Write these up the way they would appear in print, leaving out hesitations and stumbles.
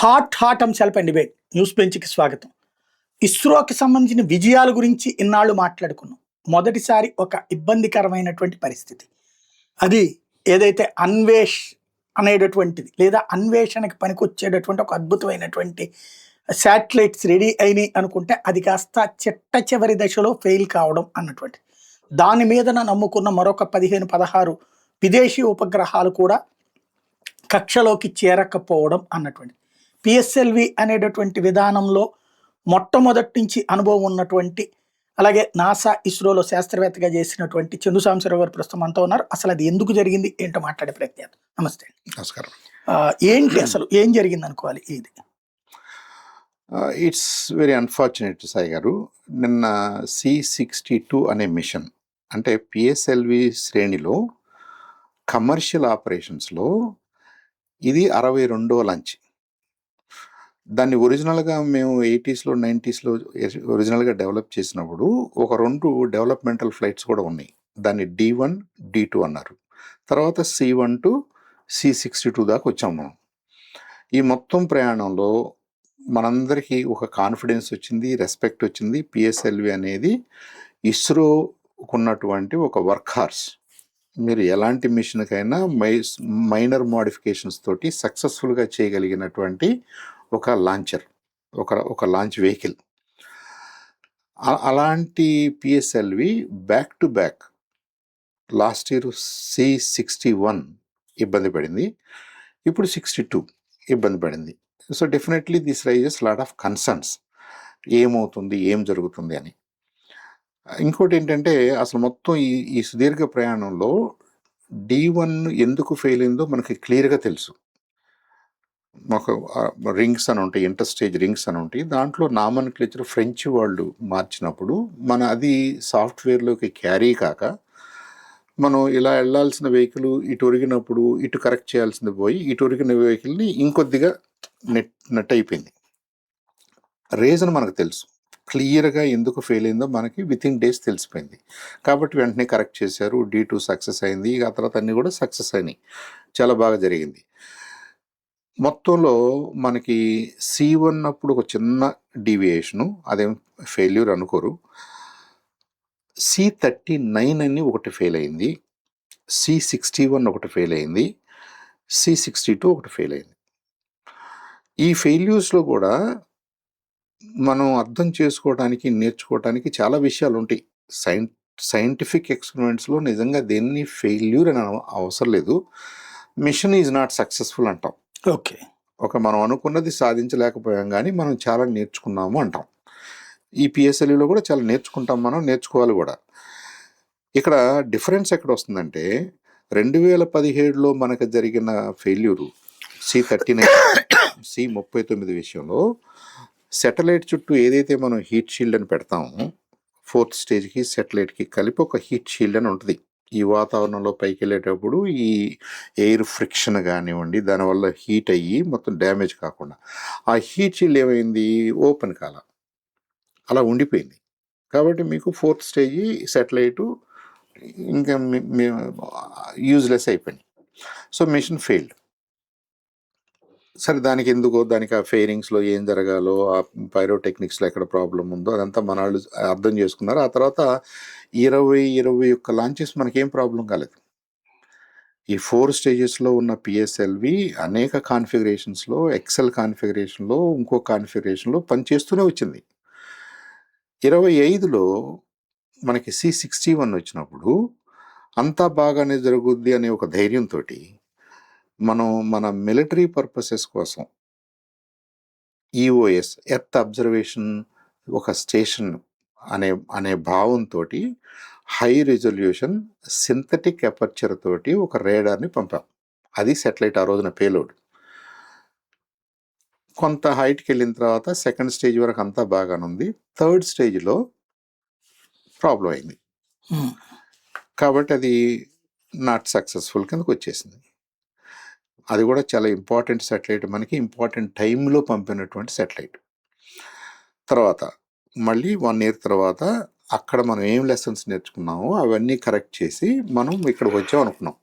Hot అంశాలపై debate news బెంచ్కి స్వాగతం. ఇస్రోకి సంబంధించిన విజయాల గురించి ఇన్నాళ్ళు మాట్లాడుకున్నాం. మొదటిసారి ఒక ఇబ్బందికరమైనటువంటి పరిస్థితి, అది ఏదైతే అన్వేష్ అనేటటువంటిది లేదా అన్వేషణకి పనికొచ్చేటటువంటి ఒక అద్భుతమైనటువంటి శాటిలైట్స్ రెడీ అయినాయి అనుకుంటే అది కాస్త చిట్ట చివరి దశలో ఫెయిల్ కావడం అన్నటువంటి దాని మీద నమ్ముకున్న మరొక 15-16 విదేశీ ఉపగ్రహాలు కూడా కక్షలోకి చేరకపోవడం అన్నటువంటి పిఎస్ఎల్వి అనేటటువంటి విధానంలో మొట్టమొదటి నుంచి అనుభవం ఉన్నటువంటి, అలాగే నాసా ఇస్రోలో శాస్త్రవేత్తగా చేసినటువంటి చందు సాంబశివరావు గారు ప్రస్తుతం అంతా ఉన్నారు. అసలు అది ఎందుకు జరిగింది ఏంటో మాట్లాడే ప్రయత్నం. నమస్తే. నమస్కారం. ఏంటి అసలు ఏం జరిగింది అనుకోవాలి ఇది? ఇట్స్ వెరీ అన్ఫార్చునేట్ సాయి గారు. నిన్న C62 అనే మిషన్, అంటే పిఎస్ఎల్వి శ్రేణిలో కమర్షియల్ ఆపరేషన్స్లో ఇది 62వ లాంచ్. దాన్ని ఒరిజినల్గా మేము 80s, 90s ఒరిజినల్గా డెవలప్ చేసినప్పుడు ఒక 2 డెవలప్మెంటల్ ఫ్లైట్స్ కూడా ఉన్నాయి. దాన్ని D1, D2 అన్నారు. తర్వాత C1 to C62 దాకా వచ్చాం మనం. ఈ మొత్తం ప్రయాణంలో మనందరికీ ఒక కాన్ఫిడెన్స్ వచ్చింది, రెస్పెక్ట్ వచ్చింది. పిఎస్ఎల్వి అనేది ఇస్రోకు ఉన్నటువంటి ఒక వర్క్ హార్స్. మీరు ఎలాంటి మిషన్కైనా మైనర్ మోడిఫికేషన్స్ తోటి సక్సెస్ఫుల్గా చేయగలిగినటువంటి ఒక లాంచర్, ఒక లాంచ్ వెహికల్. అలాంటి PSLV back to back last year C61 ఇబ్బంది పడింది, ఇప్పుడు 62 ఇబ్బంది పడింది. So definitely this raises lot of concerns. ఏమవుతుంది, ఏం జరుగుతుంది అని. ఇంకోటి ఏంటంటే, అసలు మొత్తం ఈ సుదీర్ఘ ప్రయాణంలో D1 ఎందుకు ఫెయిల్ అయిందో మనకి క్లియర్గా తెలుసు. మాకు రింగ్స్ అని ఉంటాయి, ఇంటర్ స్టేజ్ రింగ్స్ అని ఉంటాయి. దాంట్లో నామన్క్లేచర్ ఫ్రెంచ్ వాళ్ళు మార్చినప్పుడు అది సాఫ్ట్వేర్లోకి క్యారీ కాక, మనం ఇలా వెళ్ళాల్సిన వెహికల్ ఇటు ఒరిగినప్పుడు ఇటు కరెక్ట్ చేయాల్సింది పోయి ఇటు ఒరిగిన వెహికల్ని ఇంకొద్దిగా నెట్ అయిపోయింది. రీజన్ మనకు తెలుసు, క్లియర్గా ఎందుకు ఫెయిల్ అయిందో మనకి వితిన్ డేస్ తెలిసిపోయింది. కాబట్టి వెంటనే కరెక్ట్ చేశారు. D2 సక్సెస్ అయింది. ఆ తర్వాత అన్నీ కూడా సక్సెస్ అయినాయి, చాలా బాగా జరిగింది. మొత్తంలో మనకి C1 అప్పుడు ఒక చిన్న డీవియేషను, అదేం ఫెయిల్యూర్ అనుకోరు. C39 అని ఒకటి ఫెయిల్ అయింది, C61 ఒకటి ఫెయిల్ అయింది, C62 ఒకటి ఫెయిల్ అయింది. ఈ ఫెయిల్యూర్స్లో కూడా మనం అర్థం చేసుకోవడానికి, నేర్చుకోవడానికి చాలా విషయాలు ఉంటాయి. సైంటిఫిక్ ఎక్స్పెరిమెంట్స్లో నిజంగా దేన్ని ఫెయిల్యూర్ అని అవసరం లేదు. మిషన్ ఈజ్ నాట్ సక్సెస్ఫుల్ అంటాం. ఓకే, మనం అనుకున్నది సాధించలేకపోయాం, కానీ మనం చాలా నేర్చుకున్నాము అంటాం. ఈ పిఎస్ఎల్విలో కూడా చాలా నేర్చుకుంటాం, మనం నేర్చుకోవాలి కూడా. ఇక్కడ డిఫరెన్స్ ఎక్కడ వస్తుందంటే, 2017లో మనకు జరిగిన ఫెయిల్యూరు C39, C39 విషయంలో శాటిలైట్ చుట్టూ ఏదైతే మనం హీట్ షీల్డ్ అని పెడతామో, 4th స్టేజ్కి శాటిలైట్కి కలిపి ఒక హీట్ షీల్డ్ అని ఉంటుంది. ఈ వాతావరణంలో పైకి వెళ్ళేటప్పుడు ఈ ఎయిర్ ఫ్రిక్షన్ కానివ్వండి, దానివల్ల హీట్ అయ్యి మొత్తం డ్యామేజ్ కాకుండా, ఆ హీట్ షీల్డ్ ఏమైంది, ఓపెన్ కాల, అలా ఉండిపోయింది. కాబట్టి మీకు 4th స్టేజ్ శాటిలైటు ఇంకా యూజ్లెస్ అయిపోయింది. So mission failed. సరే, దానికి ఆ ఫెయిరింగ్స్లో ఏం జరగాలో, ఆ పైరోటెక్నిక్స్లో ఎక్కడ ప్రాబ్లం ఉందో అదంతా మన వాళ్ళు అర్థం చేసుకున్నారు. ఆ తర్వాత 21 లాంచెస్ మనకేం ప్రాబ్లం కాలేదు. ఈ 4 స్టేజెస్లో ఉన్న పిఎస్ఎల్వి అనేక కాన్ఫిగరేషన్స్లో, ఎక్సెల్ కాన్ఫిగరేషన్లో, ఇంకో కాన్ఫిగరేషన్లో పనిచేస్తూనే వచ్చింది. 25లో మనకి C61 వచ్చినప్పుడు అంతా బాగానే జరుగుద్ది అనే ఒక ధైర్యంతో మనం మన మిలిటరీ పర్పసెస్ కోసం EOS, ఎర్త్ అబ్జర్వేషన్ ఒక స్టేషన్ అనే భావంతో హై రిజల్యూషన్ సింథటిక్ అపర్చర్ తోటి ఒక రేడార్ని పంపాం. అది శాటిలైట్ ఆ రోజున పేలోడ్. కొంత హైట్కి వెళ్ళిన తర్వాత 2nd స్టేజ్ వరకు అంతా బాగానే ఉంది. 3rd స్టేజ్లో ప్రాబ్లం అయింది. కాబట్టి అది నాట్ సక్సెస్ఫుల్ కిందకు వచ్చేసింది. అది కూడా చాలా ఇంపార్టెంట్ శాటిలైట్, మనకి ఇంపార్టెంట్ టైంలో పంపినటువంటి శాటిలైట్. తర్వాత మళ్ళీ 1 year తర్వాత అక్కడ మనం ఏం లెసన్స్ నేర్చుకున్నామో అవన్నీ కరెక్ట్ చేసి మనం ఇక్కడికి వచ్చాం అనుకున్నాం,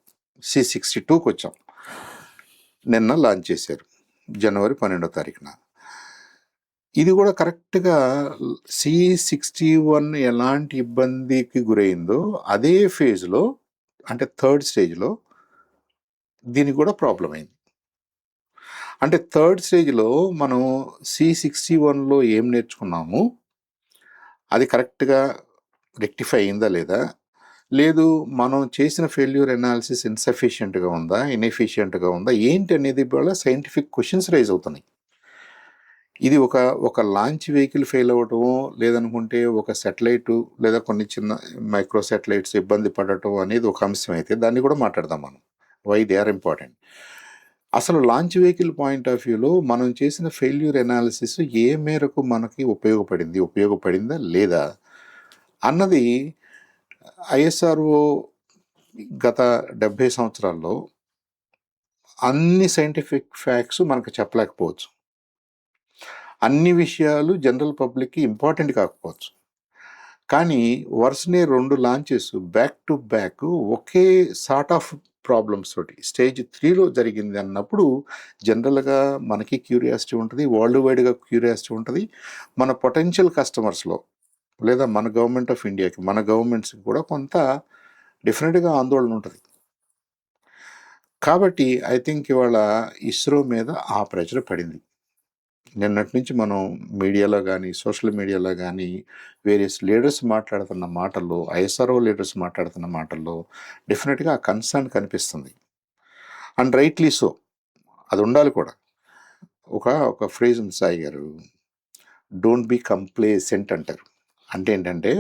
C62కి వచ్చాం. నిన్న లాంచ్ చేశారు. జనవరి 12వ తారీఖున. ఇది కూడా కరెక్ట్గా C61 ఎలాంటి ఇబ్బందికి గురైందో అదే ఫేజ్లో, అంటే థర్డ్ స్టేజ్లో దీనికి కూడా ప్రాబ్లం అయింది. అంటే థర్డ్ స్టేజ్లో మనం C61లో ఏం నేర్చుకున్నాము, అది కరెక్ట్గా రెక్టిఫై అయిందా లేదా, లేదు మనం చేసిన ఫెయిల్యూర్ అనాలిసిస్ ఇన్సఫిషియెంట్గా ఉందా, ఇన్ఎఫిషియెంట్గా ఉందా, ఏంటి అనేది వల్ల సైంటిఫిక్ క్వశ్చన్స్ రైజ్ అవుతున్నాయి. ఇది ఒక లాంచ్ వెహికల్ ఫెయిల్ అవ్వటమో, లేదనుకుంటే ఒక సెటిలైట్ లేదా కొన్ని చిన్న మైక్రో సెటిలైట్స్ ఇబ్బంది పడటం అనేది ఒక అంశం అయితే దాన్ని కూడా మాట్లాడదాం మనం, వై దే ఆర్ ఇంపార్టెంట్. అసలు లాంచ్ వెహికల్ పాయింట్ ఆఫ్ వ్యూలో మనం చేసిన ఫెయిల్యూర్ అనాలిసిస్ ఏ మేరకు మనకి ఉపయోగపడిందా లేదా అన్నది ఐఎస్ఆర్ఓ గత 70 సంవత్సరాల్లో అన్ని సైంటిఫిక్ ఫ్యాక్ట్స్ మనకు చెప్పలేకపోవచ్చు, అన్ని విషయాలు జనరల్ పబ్లిక్కి ఇంపార్టెంట్ కాకపోవచ్చు. కానీ వరుసనే 2 launches back to back okay sort of problems తోటి స్టేజ్ 3లో జరిగింది అన్నప్పుడు జనరల్గా మనకి క్యూరియాసిటీ ఉంటుంది, వరల్డ్ వైడ్గా క్యూరియాసిటీ ఉంటుంది. మన పొటెన్షియల్ కస్టమర్స్లో లేదా మన గవర్నమెంట్ ఆఫ్ ఇండియాకి, మన గవర్నమెంట్స్కి కూడా కొంత డెఫినెట్గా ఆందోళన ఉంటుంది. కాబట్టి ఐ థింక్ ఇవాళ ఇస్రో మీద ఆ ప్రెషర్ పడింది. నిన్నటి నుంచి మనం మీడియాలో కానీ, సోషల్ మీడియాలో కానీ వేరియస్ లీడర్స్ మాట్లాడుతున్న మాటల్లో, ఐఎస్ఆర్ఓ లీడర్స్ మాట్లాడుతున్న మాటల్లో డెఫినెట్గా ఆ కన్సర్న్ కనిపిస్తుంది. అండ్ రైట్లీ సో, అది ఉండాలి కూడా. ఒక ఫ్రేజ్ ఉంది సాయి గారు, డోంట్ బీ కంప్లేసెంట్ అంటారు. అంటే ఏంటంటే,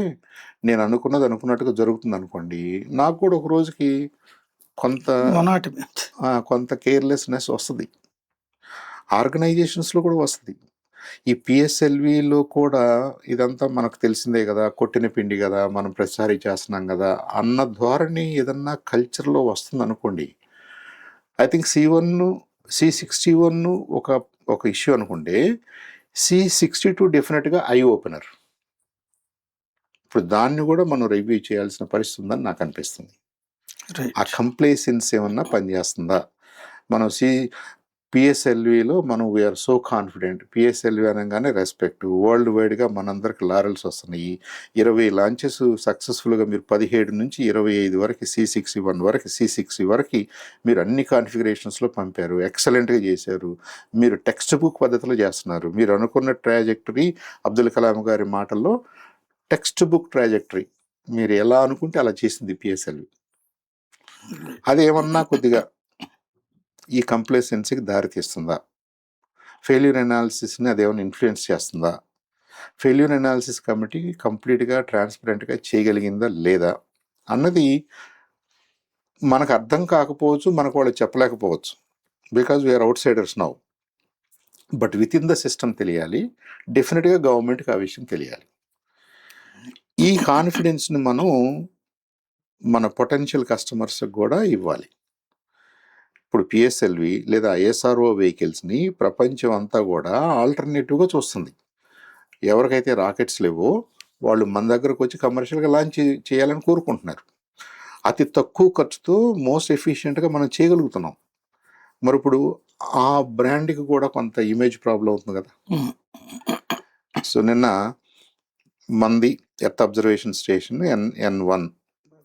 నేను అనుకున్నది అనుకున్నట్టుగా జరుగుతుంది అనుకోండి, నాకు కూడా ఒక రోజుకి కొంత కేర్లెస్నెస్ వస్తుంది, ఆర్గనైజేషన్స్లో కూడా వస్తుంది. ఈ పిఎస్ఎల్విలో కూడా ఇదంతా మనకు తెలిసిందే కదా, కొట్టిన పిండి కదా, మనం ప్రతిసారి చేస్తున్నాం కదా అన్న ధోరణి ఏదన్నా కల్చర్లో వస్తుంది అనుకోండి. ఐ థింక్ C61 ఒక ఇష్యూ అనుకుంటే, C62 డెఫినెట్గా ఐ ఓపెనర్. ఇప్పుడు దాన్ని కూడా మనం రివ్యూ చేయాల్సిన పరిస్థితి ఉందని నాకు అనిపిస్తుంది. ఆ కంప్లేసెన్స్ ఏమన్నా పనిచేస్తుందా? మనం పిఎస్ఎల్విలో మనం వీఆర్ సో కాన్ఫిడెంట్, పిఎస్ఎల్వి అనగానే రెస్పెక్ట్, వరల్డ్ వైడ్గా మనందరికి లారెల్స్ వస్తున్నాయి. 20 లాంచెస్ సక్సెస్ఫుల్గా మీరు 17 నుంచి 25 వరకు, C61 వరకు, C60 వరకు మీరు అన్ని కాన్ఫిగరేషన్స్లో పంపారు, ఎక్సలెంట్గా చేశారు. మీరు టెక్స్ట్ బుక్ పద్ధతిలో చేస్తున్నారు. మీరు అనుకున్న ట్రాజెక్టరీ, అబ్దుల్ కలాం గారి మాటల్లో టెక్స్ట్ బుక్ ట్రాజెక్టరీ మీరు ఎలా అనుకుంటే అలా చేసింది పిఎస్ఎల్వి. అదేమన్నా కొద్దిగా ఈ కంప్లేసెన్సీకి దారితీస్తుందా? ఫెయిల్యూర్ అనాలిసిస్ని అదేమైనా ఇన్ఫ్లుయెన్స్ చేస్తుందా? ఫెయిల్యూర్ అనాలిసిస్ కమిటీ కంప్లీట్గా ట్రాన్స్పరెంట్గా చేయగలిగిందా లేదా అన్నది మనకు అర్థం కాకపోవచ్చు, మనకు వాళ్ళు చెప్పలేకపోవచ్చు, because we are outsiders now. But within the system తెలియాలి, డెఫినెట్గా గవర్నమెంట్కి ఆ విషయం తెలియాలి. ఈ కాన్ఫిడెన్స్ని మనం మన పొటెన్షియల్ కస్టమర్స్కి కూడా ఇవ్వాలి. ఇప్పుడు పిఎస్ఎల్వి లేదా ఐఎస్ఆర్ఓ వెహికల్స్ని ప్రపంచం అంతా కూడా ఆల్టర్నేటివ్గా చూస్తుంది. ఎవరికైతే రాకెట్స్ లేవో వాళ్ళు మన దగ్గరకు వచ్చి కమర్షియల్గా లాంచ్ చేయాలని కోరుకుంటున్నారు. అతి తక్కువ ఖర్చుతో మోస్ట్ ఎఫిషియెంట్గా మనం చేయగలుగుతున్నాం. మరి ఇప్పుడు ఆ బ్రాండ్కి కూడా కొంత ఇమేజ్ ప్రాబ్లం అవుతుంది కదా. సో నిన్న మంది earth observation station N1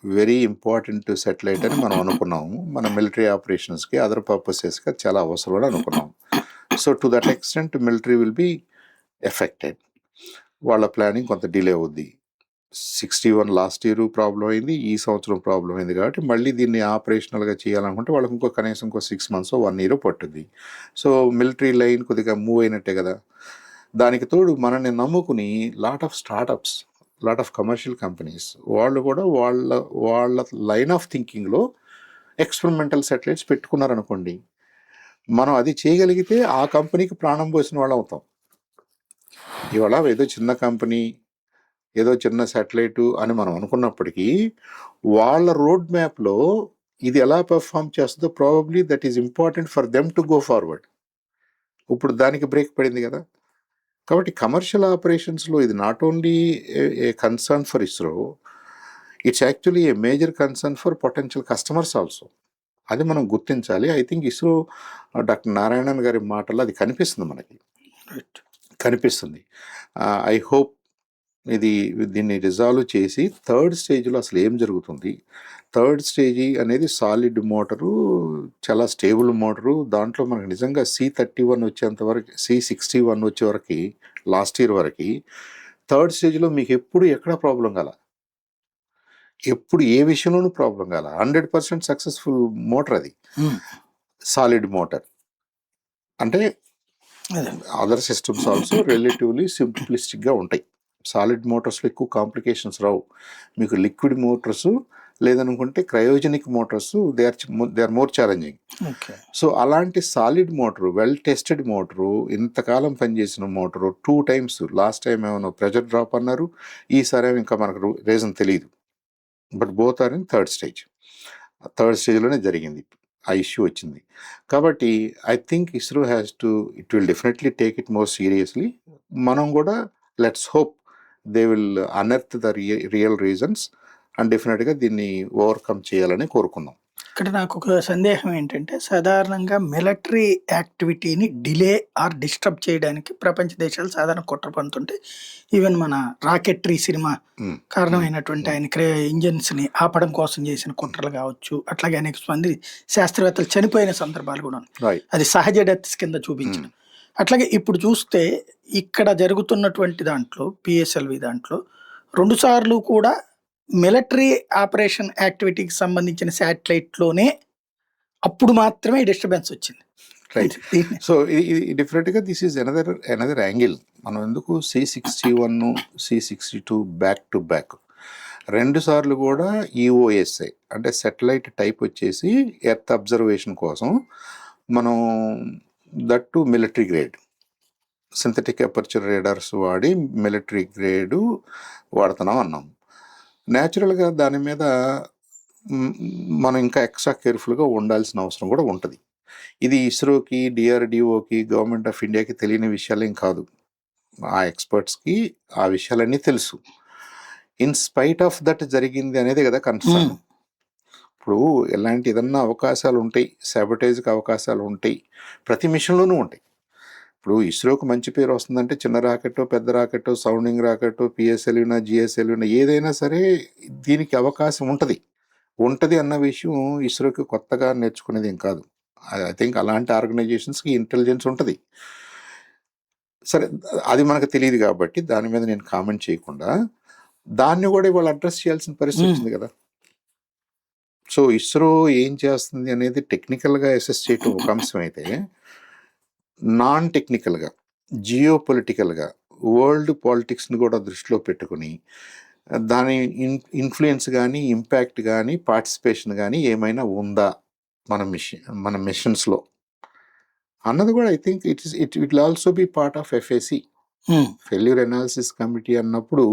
very important satellite అని మనం అనుకున్నాము. మన మిలిటరీ ఆపరేషన్స్కి, అదర్ పర్పసెస్కి చాలా అవసరం అని అనుకున్నాం. So to that extent military will be affected. వాళ్ళ ప్లానింగ్ కొంత డిలే అవుద్ది. 61 లాస్ట్ ఇయర్ ప్రాబ్లం అయింది, ఈ సంవత్సరం ప్రాబ్లం అయింది. కాబట్టి మళ్ళీ దీన్ని ఆపరేషనల్గా చేయాలనుకుంటే వాళ్ళకి కనీసం 6 months 1 year పట్టుద్ది. సో మిలిటరీ లైన్ కొద్దిగా మూవ్ అయినట్టే కదా. దానికి తోడు మనల్ని నమ్ముకుని lot of startups, lot of commercial companies వాళ్ళు కూడా వాళ్ళ లైన్ ఆఫ్ థింకింగ్లో ఎక్స్పెరిమెంటల్ సెటిలైట్స్ పెట్టుకున్నారనుకోండి, మనం అది చేయగలిగితే ఆ కంపెనీకి ప్రాణం పోసిన వాళ్ళు అవుతాం. ఇవాళ ఏదో చిన్న కంపెనీ, ఏదో చిన్న శాటిలైటు అని మనం అనుకున్నప్పటికీ వాళ్ళ రోడ్ మ్యాప్లో ఇది ఎలా పెర్ఫామ్ చేస్తుందో probably that is important for them to go forward. ఇప్పుడు దానికి బ్రేక్ పడింది కదా. కాబట్టి కమర్షియల్ ఆపరేషన్స్లో ఇది not only A concern for ISRO, it's actually a major concern for potential customers also. అది మనం గుర్తించాలి. I think ISRO doctor Narayanan గారి మాటల్లో అది కనిపిస్తుంది మనకి. రైట్. కనిపిస్తుంది. ఐ హోప్ దీన్ని రిజాల్వ్ చేసి థర్డ్ స్టేజ్‌లో అసలు ఏం జరుగుతుంది? థర్డ్ స్టేజి అనేది సాలిడ్ మోటరు, చాలా స్టేబుల్ మోటరు. దాంట్లో మనకు నిజంగా C31 వచ్చేంత వరకు, C61 వచ్చే వరకి లాస్ట్ ఇయర్ వరకి థర్డ్ స్టేజ్‌లో మీకు ఎప్పుడు ఎక్కడ ప్రాబ్లమ్ కాల. ఎప్పుడు ఏ విషయంలోనూ ప్రాబ్లమ్ కాల. 100% సక్సెస్‌ఫుల్ మోటర్ అది. Solid motor. అంటే అదే. అదర్ సిస్టమ్స్ ఆల్సో రిలేటివ్లీ సింప్లిస్టిక్‌గా ఉంటాయి. సాలిడ్ మోటార్స్‌లో ఎక్కువ కాంప్లికేషన్స్ రావు. మీకు లిక్విడ్ మోటార్స్ లేదనుకుంటే cryogenic motors they are more challenging. Okay. So అలాంటి solid motor, well tested motor, ఇంతకాలం పనిచేసిన మోటరు 2 టైమ్స్, లాస్ట్ టైం ఏమో ప్రెషర్ డ్రాప్ అన్నారు, ఈసారి ఇంకా మనకు రీజన్ తెలియదు. But both are in third stage. Third స్టేజ్లోనే జరిగింది, ఆ ఇష్యూ వచ్చింది. కాబట్టి I think ISRO it will definitely take it more seriously. మనం కూడా let's hope they will unearth the real reasons and డెఫినెట్గా దీన్ని ఓవర్కమ్ చేయాలని కోరుకుందాం. ఇక్కడ నాకు ఒక సందేహం ఏంటంటే, సాధారణంగా మిలిటరీ యాక్టివిటీని డిలే ఆర్ డిస్టర్బ్ చేయడానికి ప్రపంచ దేశాలు సాధారణ కుట్ర పన్నుతుంటే, ఈవెన్ మన రాకెట్రీ సినిమా కారణమైనటువంటి ఆయన ఇంజన్స్ని ఆపడం కోసం చేసిన కుట్రలు కావచ్చు, అట్లాగే అనేక మంది శాస్త్రవేత్తలు చనిపోయిన సందర్భాలు కూడా ఉన్నాయి. రైట్. అది సహజ డెత్స్ కింద చూపించడం. అట్లాగే ఇప్పుడు చూస్తే ఇక్కడ జరుగుతున్నటువంటి దాంట్లో పిఎస్ఎల్వి దాంట్లో 2 సార్లు కూడా మిలిటరీ ఆపరేషన్ యాక్టివిటీకి సంబంధించిన శాటిలైట్లోనే అప్పుడు మాత్రమే డిస్టర్బెన్స్ వచ్చింది. రైట్. సో ఇది డెఫినెట్గా దిస్ ఈజ్ అనదర్ యాంగిల్. మనం ఎందుకు C61, C62 back to back 2 సార్లు కూడా EOSI అంటే సెటిలైట్ టైప్ వచ్చేసి ఎర్త్ అబ్జర్వేషన్ కోసం మనం that military grade synthetic aperture radars వాడి మిలిటరీ గ్రేడు వాడుతున్నాం అన్నాం. న్యాచురల్గా దాని మీద మనం ఇంకా ఎక్స్ట్రా కేర్ఫుల్గా ఉండాల్సిన అవసరం కూడా ఉంటుంది. ఇది ఇస్రోకి, DRDOకి, గవర్నమెంట్ ఆఫ్ ఇండియాకి తెలియని విషయాలేం కాదు. ఆ ఎక్స్పర్ట్స్కి ఆ విషయాలన్నీ తెలుసు. ఇన్ స్పైట్ ఆఫ్ దట్ జరిగింది అనేది కదా కన్సర్న్. ఇప్పుడు ఎలాంటి ఏదన్నా అవకాశాలు ఉంటాయి, సాబటేజ్కి అవకాశాలు ఉంటాయి, ప్రతి మిషన్లోనూ ఉంటాయి. ఇప్పుడు ఇస్రోకి మంచి పేరు వస్తుందంటే చిన్న రాకెట్టో, పెద్ద రాకెట్టో, సౌండింగ్ రాకెట్టో, PSLVనా, GSLVనా ఏదైనా సరే దీనికి అవకాశం ఉంటుంది అన్న విషయం ఇస్రోకి కొత్తగా నేర్చుకునేది ఏం కాదు. ఐ థింక్ అలాంటి ఆర్గనైజేషన్స్కి ఇంటెలిజెన్స్ ఉంటుంది. సరే, అది మనకు తెలియదు కాబట్టి దాని మీద నేను కామెంట్ చేయకుండా దాన్ని కూడా ఇవాళ అడ్రస్ చేయాల్సిన పరిస్థితి వచ్చింది కదా. సో ఇస్రో ఏం చేస్తుంది అనేది టెక్నికల్గా అసెస్ చేయటం ఒక అంశం అయితే, నాన్ టెక్నికల్గా, జియో పొలిటికల్గా, వరల్డ్ పాలిటిక్స్ని కూడా దృష్టిలో పెట్టుకుని దాని ఇన్ఫ్లుయెన్స్ కానీ, ఇంపాక్ట్ కానీ, పార్టిసిపేషన్ కానీ ఏమైనా ఉందా మన మిషన్స్లో అన్నది కూడా I think it will also be part of FAC, failure analysis committee అన్నప్పుడు.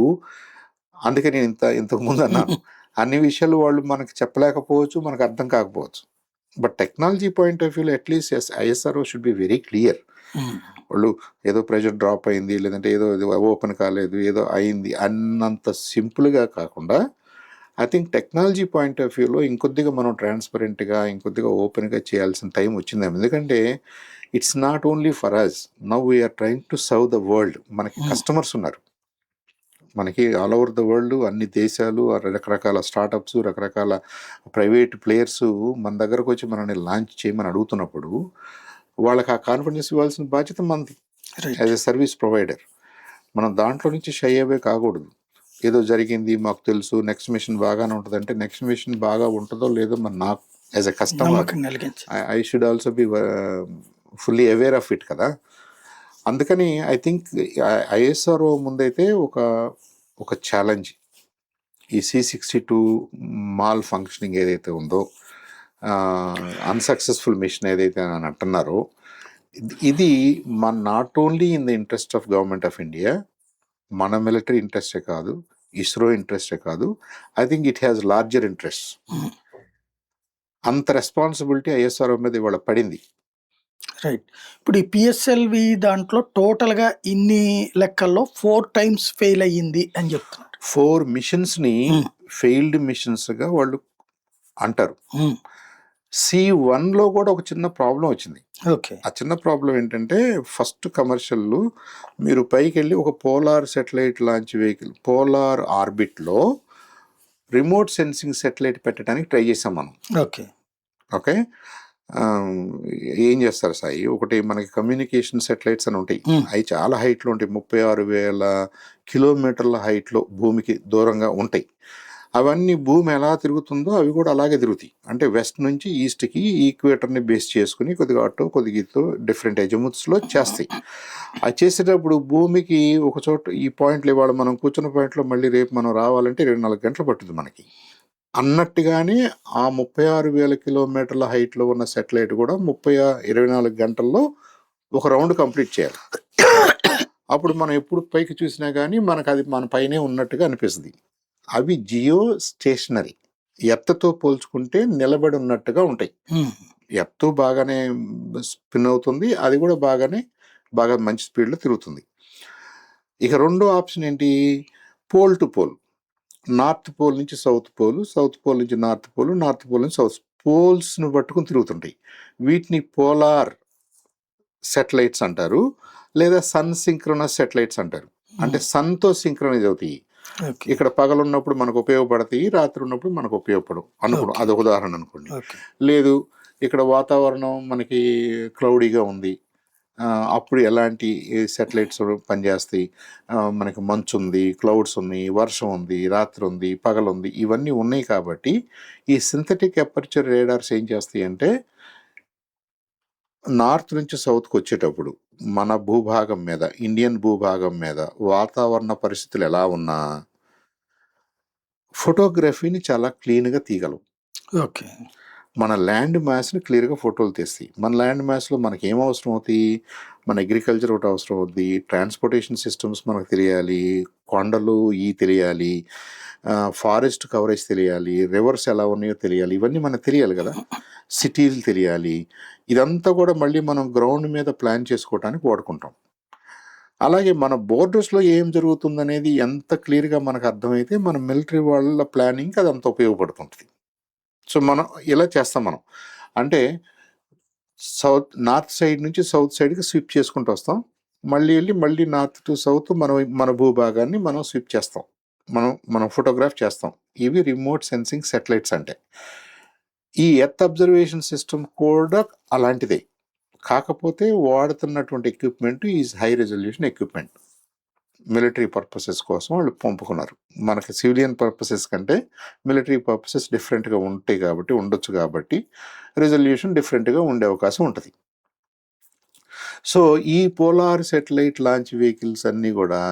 అందుకే నేను ఇంతకుముందు అన్నాను, అన్ని విషయాలు వాళ్ళు మనకు చెప్పలేకపోవచ్చు, మనకు అర్థం కాకపోవచ్చు. బట్ టెక్నాలజీ పాయింట్ ఆఫ్ వ్యూలో at least ISRO should be very clear. వాళ్ళు ఏదో ప్రెషర్ డ్రాప్ అయింది, లేదంటే ఏదో ఓపెన్ కాలేదు, ఏదో అయింది అన్నంత సింపుల్గా కాకుండా I think technology point of వ్యూలో ఇంకొద్దిగా మనం ట్రాన్స్పరెంట్గా, ఇంకొద్దిగా ఓపెన్గా చేయాల్సిన టైం వచ్చిందేమో. ఎందుకంటే it's not only for us, now we're trying to serve the world. మనకి కస్టమర్స్ ఉన్నారు, మనకి ఆల్ ఓవర్ ద వరల్డ్, అన్ని దేశాలు, రకరకాల స్టార్టప్స్, రకరకాల ప్రైవేట్ ప్లేయర్స్ మన దగ్గరకు వచ్చి మనల్ని లాంచ్ చేయమని అడుగుతున్నప్పుడు వాళ్ళకి ఆ కాన్ఫిడెన్స్ ఇవ్వాల్సిన బాధ్యత మనది యాజ్ ఎ సర్వీస్ ప్రొవైడర్. మనం దాంట్లో నుంచి షై అవే కాకూడదు. ఏదో జరిగింది మాకు తెలుసు, నెక్స్ట్ మిషన్ బాగానే ఉంటుంది అంటే నెక్స్ట్ మిషన్ బాగా ఉంటుందో లేదో నాకు as a customer I should also be fully aware of it కదా. అందుకని ఐ థింక్ ISRO ముందైతే ఒక ఛాలెంజ్, ఈ C62 మాల్ ఫంక్షనింగ్ ఏదైతే ఉందో, అన్సక్సెస్ఫుల్ మిషన్ ఏదైతే అని అంటున్నారో, ఇది not only in the interest of government of India, మన మిలిటరీ ఇంట్రెస్టే కాదు, ఇస్రో ఇంట్రెస్టే కాదు, I think it has larger interest. అంత రెస్పాన్సిబిలిటీ ISRO మీద ఇవాళ పడింది. రైట్. ఇప్పుడు ఈ PSLV దాంట్లో టోటల్గా ఇన్ని లెక్కల్లో 4 times ఫెయిల్ అయ్యింది అని చెప్తున్నారు. 4 మిషన్స్ని ఫెయిల్డ్ మిషన్స్గా వాళ్ళు అంటారు. C1లో కూడా ఒక చిన్న ప్రాబ్లం వచ్చింది. ఓకే. ఆ చిన్న ప్రాబ్లం ఏంటంటే ఫస్ట్ కమర్షియల్ మీరు పైకి వెళ్ళి ఒక polar satellite launch vehicle polar ఆర్బిట్లో రిమోట్ సెన్సింగ్ సెటిలైట్ పెట్టడానికి ట్రై చేసాం మనం. ఓకే. ఓకే. ఏం చేస్తారు సాయి, ఒకటి మనకి కమ్యూనికేషన్ సెటిలైట్స్ అని ఉంటాయి. అవి చాలా హైట్లో ఉంటాయి, 36,000 కిలోమీటర్ల హైట్లో భూమికి దూరంగా ఉంటాయి. అవన్నీ భూమి ఎలా తిరుగుతుందో అవి కూడా అలాగే తిరుగుతాయి. అంటే వెస్ట్ నుంచి ఈస్ట్కి ఈక్వేటర్ని బేస్ చేసుకుని కొద్దిగా అటు కొద్దిగా ఇటు డిఫరెంట్ ఎజముత్స్లో చేస్తాయి. అది చేసేటప్పుడు భూమికి ఒక చోట ఈ పాయింట్లు ఇవాళ మనం కూర్చున్న పాయింట్లో మళ్ళీ రేపు మనం రావాలంటే 24 గంటలు పట్టుద్ది మనకి అన్నట్టుగానే ఆ 36,000 కిలోమీటర్ల హైట్లో ఉన్న సెటిలైట్ కూడా 24 గంటల్లో ఒక రౌండ్ కంప్లీట్ చేయాలి. అప్పుడు మనం ఎప్పుడు పైకి చూసినా కానీ మనకు అది మన పైనే ఉన్నట్టుగా అనిపిస్తుంది. అవి జియో స్టేషనరీ, ఎర్త్తో పోల్చుకుంటే నిలబడి ఉన్నట్టుగా ఉంటాయి. ఎర్త్ బాగానే స్పిన్ అవుతుంది, అది కూడా బాగా మంచి స్పీడ్లో తిరుగుతుంది. ఇక రెండో ఆప్షన్ ఏంటి, pole to pole, north pole నుంచి సౌత్ పోల్, సౌత్ పోల్ నుంచి నార్త్ పోల్, నార్త్ పోల్ నుంచి సౌత్ పోల్స్ను పట్టుకుని తిరుగుతుంటాయి. వీటిని పోలార్ సెటిలైట్స్ అంటారు, లేదా సన్ సింక్రోనస్ సెటిలైట్స్ అంటారు. అంటే సన్తో సింక్రనైజ్ అవుతాయి. ఇక్కడ పగలున్నప్పుడు మనకు ఉపయోగపడతాయి, రాత్రి ఉన్నప్పుడు మనకు ఉపయోగపడవు అనుకోండి, అదొక ఉదాహరణ అనుకోండి. లేదు ఇక్కడ వాతావరణం మనకి క్లౌడీగా ఉంది, అప్పుడు ఎలాంటి సెటిలైట్స్ పనిచేస్తాయి, మనకి మంచు ఉంది, క్లౌడ్స్ ఉన్నాయి, వర్షం ఉంది, రాత్రి ఉంది, పగలు ఉంది, ఇవన్నీ ఉన్నాయి. కాబట్టి ఈ సింథటిక్ అపర్చర్ రేడార్స్ ఏం చేస్తాయి అంటే నార్త్ నుంచి సౌత్కి వచ్చేటప్పుడు మన భూభాగం మీద, ఇండియన్ భూభాగం మీద వాతావరణ పరిస్థితులు ఎలా ఉన్నా ఫోటోగ్రఫీని చాలా క్లీన్గా తీయగలవు. ఓకే. మన ల్యాండ్ మ్యాస్ని క్లియర్గా ఫోటోలు తీస్తాయి. మన ల్యాండ్ మ్యాస్లో మనకి ఏం అవసరం అవుతాయి, మన అగ్రికల్చర్ ఒకటి అవసరం అవుద్ది, ట్రాన్స్పోర్టేషన్ సిస్టమ్స్ మనకు తెలియాలి, కొండలు తెలియాలి, ఫారెస్ట్ కవరేజ్ తెలియాలి, రివర్స్ ఎలా ఉన్నాయో తెలియాలి, ఇవన్నీ మనకు తెలియాలి కదా, సిటీలు తెలియాలి. ఇదంతా కూడా మళ్ళీ మనం గ్రౌండ్ మీద ప్లాన్ చేసుకోవడానికి వాడుకుంటాం. అలాగే మన బోర్డర్స్లో ఏం జరుగుతుందనేది ఎంత క్లియర్గా మనకు అర్థమైతే మన మిలిటరీ వాళ్ళ ప్లానింగ్కి అది అంత ఉపయోగపడుతుంటుంది. సో మనం ఇలా చేస్తాం. మనం అంటే నార్త్ సైడ్ నుంచి సౌత్ సైడ్కి స్విప్ చేసుకుంటూ వస్తాం, మళ్ళీ నార్త్ టు సౌత్ మన భూభాగాన్ని మనం స్విప్ చేస్తాం, మనం ఫోటోగ్రాఫ్ చేస్తాం. ఇవి రిమోట్ సెన్సింగ్ సెటిలైట్స్ అంటే. ఈ ఎర్త్ అబ్జర్వేషన్ సిస్టమ్ కూడా అలాంటిదే, కాకపోతే వాడుతున్నటువంటి equipment is high resolution equipment. Military purposes కోసం వాళ్ళు పంపుకున్నారు. మనకి సివిలియన్ పర్పసెస్ కంటే మిలిటరీ పర్పసెస్ డిఫరెంట్గా ఉంటాయి కాబట్టి, ఉండొచ్చు కాబట్టి రెజల్యూషన్ డిఫరెంట్గా ఉండే అవకాశం ఉంటుంది. సో ఈ పోలార్ సెటిలైట్ లాంచ్ వెహికల్స్ అన్నీ కూడా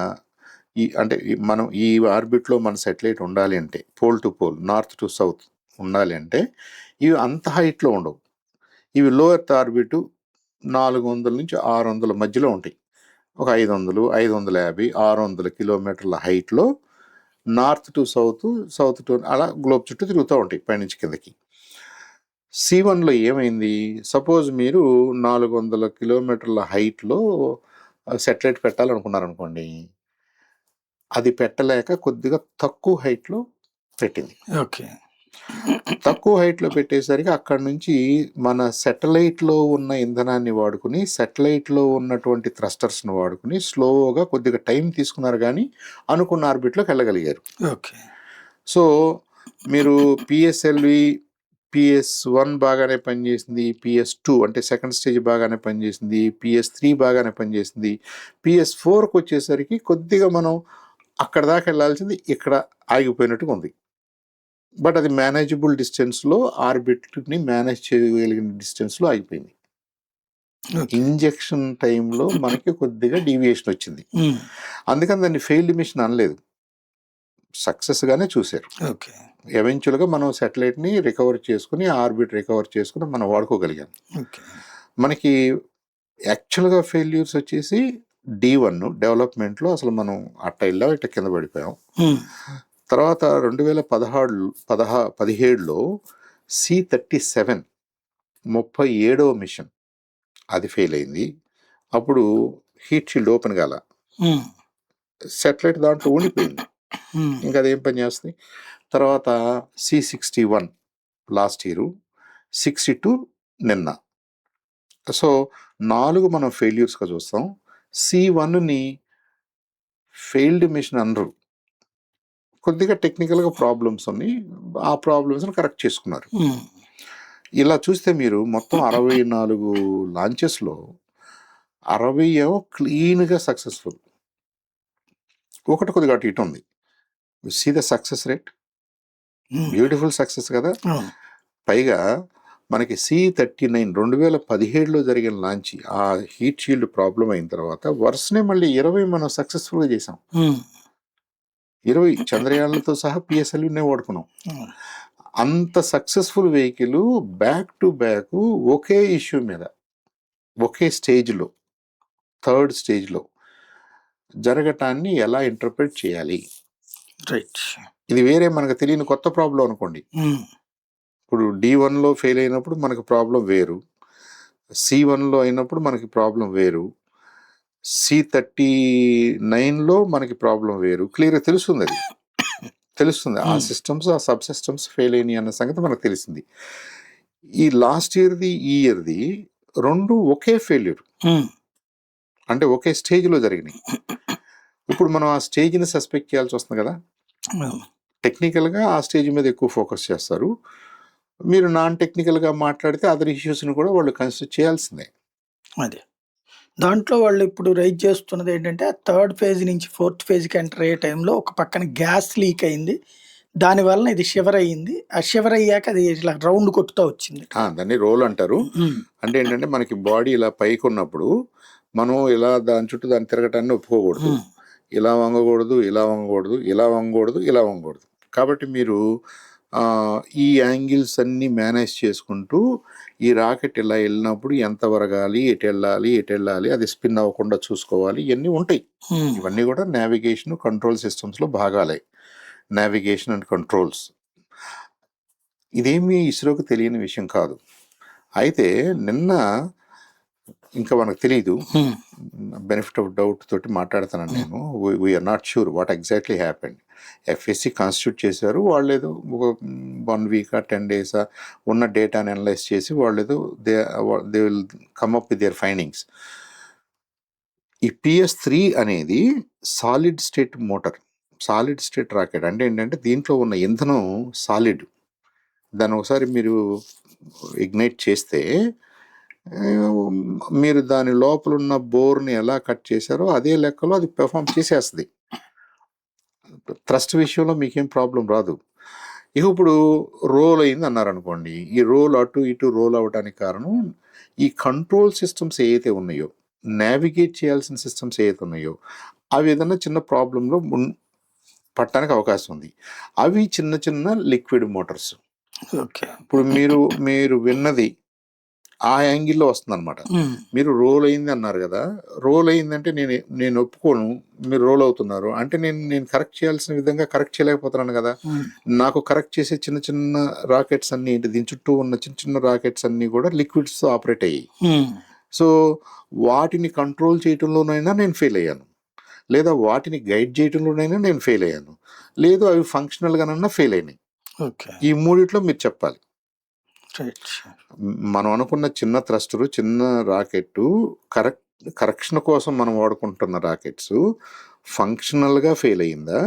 అంటే మనం ఈ ఆర్బిట్లో మన సెటిలైట్ ఉండాలి అంటే, pole to pole, north to south ఉండాలి అంటే ఇవి అంత హైట్లో ఉండవు. ఇవి లో ఎర్త్ ఆర్బిట్ 400 నుంచి 600 మధ్యలో ఉంటాయి. ఒక 500, 550, 600 కిలోమీటర్ల హైట్లో north to south, south to అలా గ్లోబ్ చుట్టూ తిరుగుతూ ఉంటాయి పైనుంచి కిందకి. C1లో ఏమైంది, సపోజ్ మీరు 400 కిలోమీటర్ల హైట్లో సెటిలైట్ పెట్టాలనుకున్నారనుకోండి, అది పెట్టలేక కొద్దిగా తక్కువ హైట్లో పెట్టింది. ఓకే. తక్కువ హైట్లో పెట్టేసరికి అక్కడ నుంచి మన సెటిలైట్లో ఉన్న ఇంధనాన్ని వాడుకుని, సెటిలైట్లో ఉన్నటువంటి థ్రస్టర్స్ని వాడుకుని స్లోగా కొద్దిగా టైం తీసుకున్నారు, కానీ అనుకున్న ఆర్బిట్లోకి వెళ్ళగలిగారు. ఓకే. సో మీరు పిఎస్ఎల్వి PS1 బాగానే పనిచేసింది, PS2 అంటే సెకండ్ స్టేజ్ బాగానే పనిచేసింది, PS3 బాగానే పనిచేసింది, PS4కి వచ్చేసరికి కొద్దిగా మనం అక్కడ దాకా వెళ్ళాల్సింది ఇక్కడ ఆగిపోయినట్టుగా ఉంది. బట్ అది మేనేజబుల్ డిస్టెన్స్లో, ఆర్బిట్ని మేనేజ్ చేయగలిగిన డిస్టెన్స్లో ఆగిపోయింది. ఇంజెక్షన్ టైంలో మనకి కొద్దిగా డీవియేషన్ వచ్చింది, అందుకని దాన్ని ఫెయిల్డ్ మిషన్ అనలేదు, సక్సెస్గానే చూశారు. ఓకే. ఎవెన్చువల్గా మనం సెటిలైట్ని రికవర్ చేసుకుని, ఆర్బిట్ రికవర్ చేసుకుని మనం వాడుకోగలిగాం. మనకి యాక్చువల్గా ఫెయిల్యూర్స్ వచ్చేసి D1 డెవలప్మెంట్లో అసలు మనం అట్ట కింద పడిపోయాం. తర్వాత 2017లో C-37 37వ మిషన్ అది ఫెయిల్ అయింది. అప్పుడు హీట్ షీల్డ్ ఓపెన్ కాల, సెటిలైట్ దాంట్లో ఉండిపోయింది, ఇంకా అదేం పని చేస్తుంది. తర్వాత C-61 లాస్ట్ ఇయర్, 62 నిన్న. సో 4 మనం ఫెయిల్యూర్స్గా చూస్తాం. C1ని ఫెయిల్డ్ మిషన్ అనరు, కొద్దిగా టెక్నికల్గా ప్రాబ్లమ్స్ ఉన్నాయి, ఆ ప్రాబ్లమ్స్ని కరెక్ట్ చేసుకున్నారు. ఇలా చూస్తే మీరు మొత్తం 64 లాంచెస్లో 60 ఏమో క్లీన్గా సక్సెస్ఫుల్, ఒకటి కొద్దిగా అటు ఇటు ఉంది. See the success rate, beautiful success కదా. పైగా మనకి C39 2017లో జరిగిన లాంచ్, ఆ హీట్ షీల్డ్ ప్రాబ్లం అయిన తర్వాత వరుసనే మళ్ళీ 20 మనం సక్సెస్ఫుల్గా చేసాం. 20 చంద్రయాన్లతో సహా PSLVనే వాడుకున్నాం. అంత successful vehicle back to back okay issue మీద ఒకే స్టేజ్లో, థర్డ్ స్టేజ్లో జరగటాన్ని ఎలా ఇంటర్ప్రిట్ చేయాలి? రైట్. ఇది వేరే మనకు తెలియని కొత్త ప్రాబ్లం అనుకోండి. ఇప్పుడు D1లో ఫెయిల్ అయినప్పుడు మనకి ప్రాబ్లం వేరు, C1లో అయినప్పుడు మనకి ప్రాబ్లం వేరు, C39లో మనకి ప్రాబ్లం వేరు. క్లియర్గా తెలుస్తుంది, అది తెలుస్తుంది. ఆ సిస్టమ్స్, ఆ సబ్ సిస్టమ్స్ ఫెయిల్ అయినాయి అన్న సంగతి మనకు తెలిసింది. ఈ లాస్ట్ ఇయర్ది, ఈ ఇయర్ది రెండు ఒకే ఫెయిల్యూర్, అంటే ఒకే స్టేజ్లో జరిగినాయి. ఇప్పుడు మనం ఆ స్టేజ్ని సస్పెక్ట్ చేయాల్సి వస్తుంది కదా. టెక్నికల్గా ఆ స్టేజ్ మీద ఎక్కువ ఫోకస్ చేస్తారు, మీరు నాన్ టెక్నికల్గా మాట్లాడితే అదర్ ఇష్యూస్ని కూడా వాళ్ళు కన్సిడర్ చేయాల్సిందే. అదే దాంట్లో వాళ్ళు ఇప్పుడు రైజ్ చేస్తున్నది ఏంటంటే, థర్డ్ ఫేజ్ నుంచి ఫోర్త్ ఫేజ్కి ఎంటర్ అయ్యే టైంలో ఒక పక్కన గ్యాస్ లీక్ అయింది, దానివల్ల ఇది షివర్ అయ్యింది, ఆ షివర్ అయ్యాక అది ఇట్లా రౌండ్ కొట్టుతూ వచ్చింది. దాన్ని రోల్ అంటారు. అంటే ఏంటంటే మనకి బాడీ ఇలా పైకి ఉన్నప్పుడు మనం ఇలా దాని చుట్టూ దాన్ని తిరగటాన్ని ఒప్పుకోకూడదు, ఇలా వంగకూడదు, ఇలా వంగకూడదు, ఇలా వంగకూడదు, ఇలా వంగకూడదు. కాబట్టి మీరు ఈ యాంగిల్స్ అన్నీ మేనేజ్ చేసుకుంటూ ఈ రాకెట్ ఇలా వెళ్ళినప్పుడు ఎంత వరగాలి, ఎటు వెళ్ళాలి, అది స్పిన్ అవ్వకుండా చూసుకోవాలి, ఇవన్నీ ఉంటాయి. ఇవన్నీ కూడా నావిగేషన్ కంట్రోల్ సిస్టమ్స్లో భాగాలే, నావిగేషన్ అండ్ కంట్రోల్స్. ఇదేమీ ఇస్రోకి తెలియని విషయం కాదు. అయితే నిన్న ఇంకా మనకు తెలియదు, బెనిఫిట్ ఆఫ్ డౌట్ తోటి మాట్లాడుతున్నాను నేను. We're not sure what exactly happened. FSC constitute చేశారు, వాళ్ళు ఏదో ఒక 1 వీక్ 10 days ఉన్న డేటాని అనలైజ్ చేసి వాళ్ళు ఏదో they will come up with their findings. ఈ PS3 అనేది solid state motor, solid state rocket. అంటే ఏంటంటే దీంట్లో ఉన్న ఇంధనం సాలిడ్, దాన్ని ఒకసారి మీరు ఇగ్నైట్ చేస్తే మీరు దాని లోపల ఉన్న బోర్ని ఎలా కట్ చేశారో అదే లెక్కలో అది పెర్ఫామ్ చేసేస్తుంది. థ్రస్ట్ విషయంలో మీకేం ప్రాబ్లం రాదు. ఇక ఇప్పుడు రోల్ అయింది అన్నారు అనుకోండి, ఈ రోల్ అటు ఇటు రోల్ అవ్వడానికి కారణం ఈ కంట్రోల్ సిస్టమ్స్ ఏవైతే ఉన్నాయో, నావిగేట్ చేయాల్సిన సిస్టమ్స్ ఏవైతే ఉన్నాయో, అవి ఏదైనా చిన్న ప్రాబ్లంలో పట్టడానికి అవకాశం ఉంది. అవి చిన్న చిన్న లిక్విడ్ మోటార్స్. ఇప్పుడు మీరు విన్నది ఆ యాంగిల్లో వస్తుంది అనమాట. మీరు రోల్ అయింది అన్నారు కదా, రోల్ అయిందంటే నేను ఒప్పుకోను, మీరు రోల్ అవుతున్నారు అంటే నేను కరెక్ట్ చేయాల్సిన విధంగా కరెక్ట్ చేయలేకపోతున్నాను కదా. నాకు కరెక్ట్ చేసే చిన్న చిన్న రాకెట్స్ అన్ని, దీని చుట్టూ ఉన్న చిన్న చిన్న రాకెట్స్ అన్ని కూడా లిక్విడ్స్తో ఆపరేట్ అయ్యాయి. సో వాటిని కంట్రోల్ చేయటంలోనైనా నేను ఫెయిల్ అయ్యాను, లేదా వాటిని గైడ్ చేయటంలోనైనా నేను ఫెయిల్ అయ్యాను, లేదు అవి ఫంక్షనల్గానన్నా ఫెయిల్ అయినాయి. ఈ మూడిట్లో మీరు చెప్పాలి. మనం అనుకున్న చిన్న థ్రస్టరు, చిన్న రాకెట్టు, కరెక్షన్ కోసం మనం వాడుకుంటున్న రాకెట్స్ ఫంక్షనల్గా ఫెయిల్ అయ్యిందా,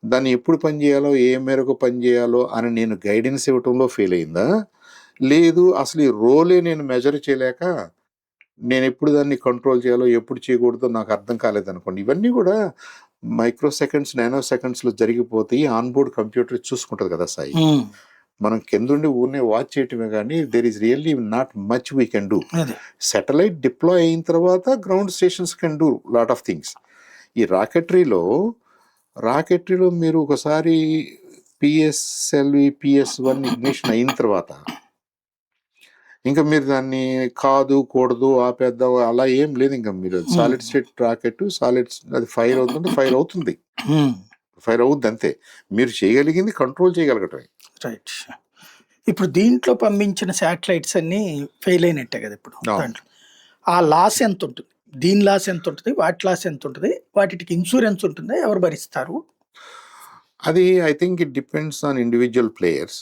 దాన్ని ఎప్పుడు పనిచేయాలో, ఏ మేరకు పనిచేయాలో అని నేను గైడెన్స్ ఇవ్వటంలో ఫెయిల్ అయిందా, లేదు అసలు ఈ రోలే నేను మెజర్ చేయలేక నేను ఎప్పుడు దాన్ని కంట్రోల్ చేయాలో, ఎప్పుడు చేయకూడదో నాకు అర్థం కాలేదనుకోండి, ఇవన్నీ కూడా మైక్రో సెకండ్స్, నానో సెకండ్స్లో జరిగిపోతాయి. ఆన్బోర్డ్ కంప్యూటర్ చూసుకుంటుంది కదా సాయి. మనం కిందుండి ఊరినే వాచ్ చేయటమే కానీ there is really not much we can do. Satellite deploy అయిన తర్వాత ground stations can do lot of things. ఈ రాకెటరీలో మీరు ఒకసారి PSLV PS1 ఇగ్నిషన్ అయిన తర్వాత ఇంకా మీరు దాన్ని కాదు, కూడదు, ఆపేద్దాం అలా ఏం లేదు. ఇంకా మీరు సాలిడ్ స్టేట్ రాకెట్, అది ఫైర్ అవుతుంది, ఫైర్ అవుతుంది అంతే. మీరు చేయగలిగింది కంట్రోల్ చేయగలగటమే. రైట్. ఇప్పుడు దీంట్లో పంపించిన శాటిలైట్స్ అన్ని ఫెయిల్ అయినట్టే కదా ఇప్పుడు దాంట్లో. ఆ లాస్ ఎంత ఉంటుంది, దీని లాస్ ఎంత ఉంటుంది, వాటి లాస్ ఎంత ఉంటుంది, వాటికి ఇన్సూరెన్స్ ఉంటుందా, ఎవరు భరిస్తారు? అది I think it depends on individual players.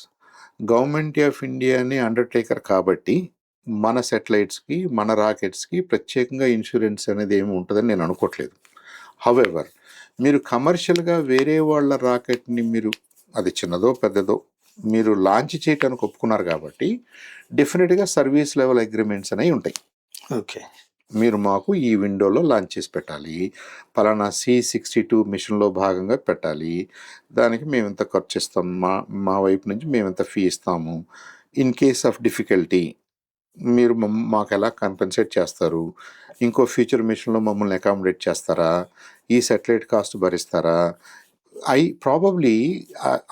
Government of ఇండియాని అండర్టేకర్ కాబట్టి మన సెటిలైట్స్కి మన రాకెట్స్కి ప్రత్యేకంగా ఇన్సూరెన్స్ అనేది ఏమి ఉంటుందని నేను అనుకోవట్లేదు. హవెవర్ మీరు కమర్షియల్గా వేరే వాళ్ళ రాకెట్ని మీరు అది చిన్నదో పెద్దదో మీరు లాంచ్ చేయడానికి ఒప్పుకున్నారు కాబట్టి డెఫినెట్గా సర్వీస్ లెవెల్ అగ్రిమెంట్స్ అనేవి ఉంటాయి. ఓకే. మీరు మాకు ఈ విండోలో లాంచ్ చేసి పెట్టాలి, పలానా C-62 మిషన్లో భాగంగా పెట్టాలి, దానికి మేము ఇంత ఖర్చు ఇస్తాం, మా వైపు నుంచి మేము ఇంత ఫీ ఇస్తాము, ఇన్ కేస్ ఆఫ్ డిఫికల్టీ మీరు మాకు ఎలా కాంపెన్సేట్ చేస్తారు, ఇంకో ఫ్యూచర్ మిషన్లో మమ్మల్ని అకామిడేట్ చేస్తారా, ఈ సెటిలైట్ కాస్ట్ భరిస్తారా, ప్రాబబ్లీ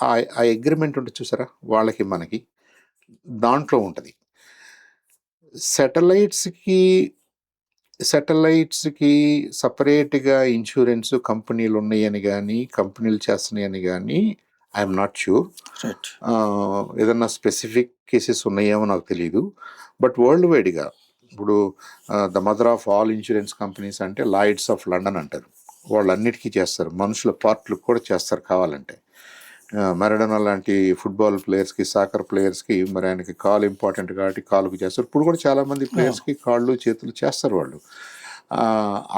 ఆ అగ్రిమెంట్ ఉంటుంది చూసారా వాళ్ళకి మనకి, దాంట్లో ఉంటుంది. సెటిలైట్స్కి సపరేట్గా ఇన్సూరెన్స్ కంపెనీలు ఉన్నాయని కానీ కంపెనీలు చేస్తున్నాయని కానీ ఐఎమ్ నాట్ ష్యూర్. రైట్. ఏదన్నా స్పెసిఫిక్ కేసెస్ ఉన్నాయేమో నాకు తెలియదు. బట్ వరల్డ్ వైడ్గా ఇప్పుడు the mother of all insurance companies అంటే లాయిడ్స్ ఆఫ్ లండన్ అంటారు. వాళ్ళన్నిటికీ చేస్తారు, మనుషుల పార్ట్లు కూడా చేస్తారు కావాలంటే. మెరడోనా లాంటి ఫుట్బాల్ ప్లేయర్స్కి, సాకర్ ప్లేయర్స్కి మరి ఆయనకి కాలు ఇంపార్టెంట్ కాబట్టి కాలుకు చేస్తారు. ఇప్పుడు కూడా చాలామంది ప్లేయర్స్కి కాళ్ళు చేతులు చేస్తారు వాళ్ళు.